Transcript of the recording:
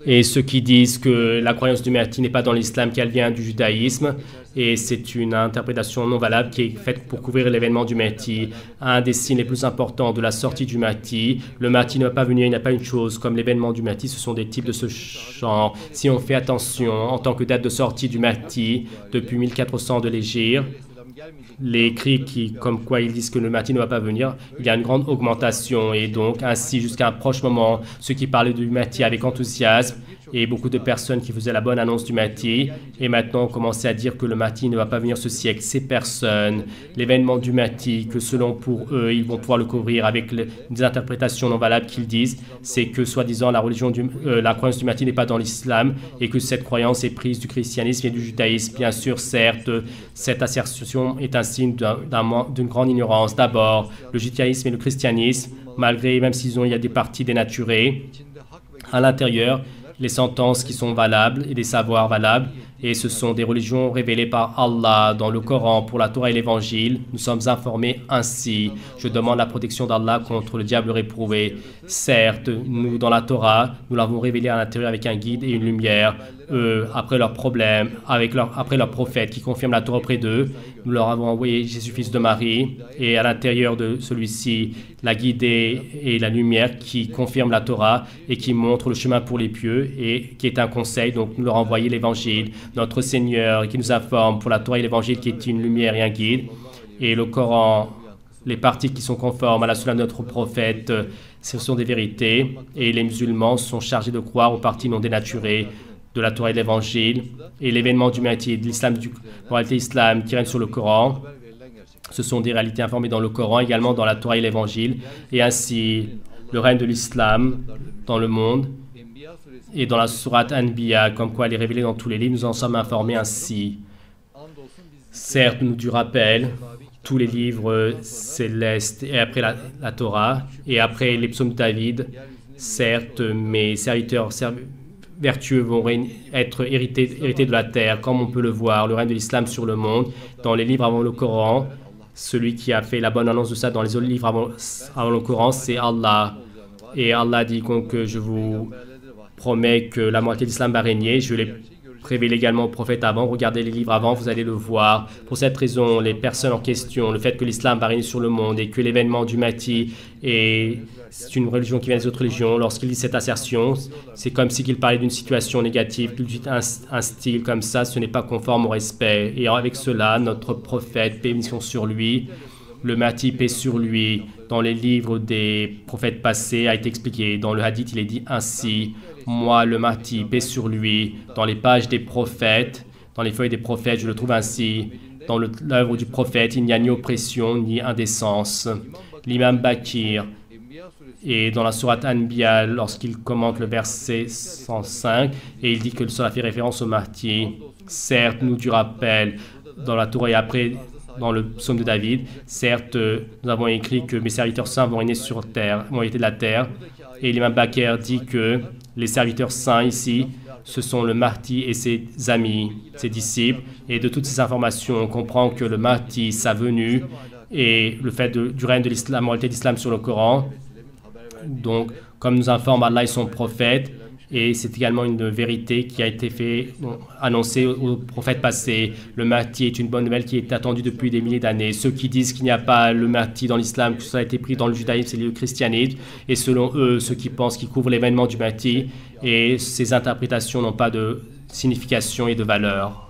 Et ceux qui disent que la croyance du Mahdi n'est pas dans l'islam, qu'elle vient du judaïsme, et c'est une interprétation non valable qui est faite pour couvrir l'événement du Mahdi. Un des signes les plus importants de la sortie du Mahdi, le Mahdi ne va pas venir, il n'y a pas une chose comme l'événement du Mahdi, ce sont des types de ce genre. Si on fait attention, en tant que date de sortie du Mahdi, depuis 1400 de l'Hégire, les cris comme quoi ils disent que le Mahdi ne va pas venir, il y a une grande augmentation et donc ainsi jusqu'à un proche moment, ceux qui parlaient du Mahdi avec enthousiasme et beaucoup de personnes qui faisaient la bonne annonce du Mahdi et maintenant ont commencé à dire que le Mahdi ne va pas venir ce siècle. Ces personnes, l'événement du Mahdi, que selon pour eux, ils vont pouvoir le couvrir avec des interprétations non valables qu'ils disent, c'est que soi-disant la la croyance du Mahdi n'est pas dans l'islam et que cette croyance est prise du christianisme et du judaïsme. Bien sûr, certes, cette assertion est un signe d'une grande ignorance. D'abord, le judaïsme et le christianisme, malgré, même s'il y a des parties dénaturées, à l'intérieur, les sentences qui sont valables et des savoirs valables, et ce sont des religions révélées par Allah dans le Coran pour la Torah et l'Évangile. Nous sommes informés ainsi. Je demande la protection d'Allah contre le diable réprouvé. Certes, nous, dans la Torah, nous l'avons révélé à l'intérieur avec un guide et une lumière. Eux, après leurs problèmes, après leur prophète qui confirme la Torah auprès d'eux, nous leur avons envoyé Jésus, fils de Marie, et à l'intérieur de celui-ci, la guidée et la lumière qui confirme la Torah et qui montre le chemin pour les pieux et qui est un conseil. Donc, nous leur avons envoyé l'Évangile, notre Seigneur qui nous informe pour la Torah et l'Évangile qui est une lumière et un guide, et le Coran, les parties qui sont conformes à la sunna de notre prophète, ce sont des vérités, et les musulmans sont chargés de croire aux parties non dénaturées de la Torah et de l'Évangile, et l'événement du Mahdi, de l'islam, du moralité islam qui règne sur le Coran. Ce sont des réalités informées dans le Coran, également dans la Torah et l'Évangile, et ainsi le règne de l'islam dans le monde, et dans la sourate Anbiya, comme quoi elle est révélée dans tous les livres, nous en sommes informés ainsi. Certes, nous du rappel, tous les livres célestes, et après la Torah, et après les psaumes de David, certes, mes serviteurs vertueux vont être hérités de la terre, comme on peut le voir, le règne de l'islam sur le monde, dans les livres avant le Coran. Celui qui a fait la bonne annonce de ça dans les autres livres avant le Coran, c'est Allah. Et Allah dit que je vous promets que la moitié de l'islam va régner. Je l'ai révélé également au prophète avant. Regardez les livres avant, vous allez le voir. Pour cette raison, les personnes en question, le fait que l'islam va régner sur le monde et que l'événement du Mahdi c'est une religion qui vient des autres religions. Lorsqu'il dit cette assertion, c'est comme s'il parlait d'une situation négative, qu'il dit un style comme ça, ce n'est pas conforme au respect. Et avec cela, notre prophète, paix et bénédiction sur lui, le Mahdi, paix sur lui, dans les livres des prophètes passés, a été expliqué. Dans le hadith, il est dit ainsi, moi, le Mahdi, paix sur lui, dans les pages des prophètes, dans les feuilles des prophètes, je le trouve ainsi. Dans l'œuvre du prophète, il n'y a ni oppression, ni indécence. L'imam Bakir, et dans la sourate Anbiya, lorsqu'il commente le verset 105, et il dit que cela fait référence au Mahdi. Certes, nous du rappel, dans la Torah et après dans le psaume de David, certes, nous avons écrit que mes serviteurs saints vont régner sur terre, vont hériter de la terre. Et l'imam Bakir dit que les serviteurs saints ici, ce sont le Mahdi et ses amis, ses disciples. Et de toutes ces informations, on comprend que le Mahdi, sa venue, et le fait du règne de l'islam, la moralité d'islam sur le Coran. Donc, comme nous informe Allah et son prophète, et c'est également une vérité qui a été annoncée aux prophètes passés. Le Mahdi est une bonne nouvelle qui est attendue depuis des milliers d'années. Ceux qui disent qu'il n'y a pas le Mahdi dans l'islam, que ça a été pris dans le judaïsme et le christianisme, et selon eux, ceux qui pensent qu'ils couvrent l'événement du Mahdi, et ces interprétations n'ont pas de signification et de valeur.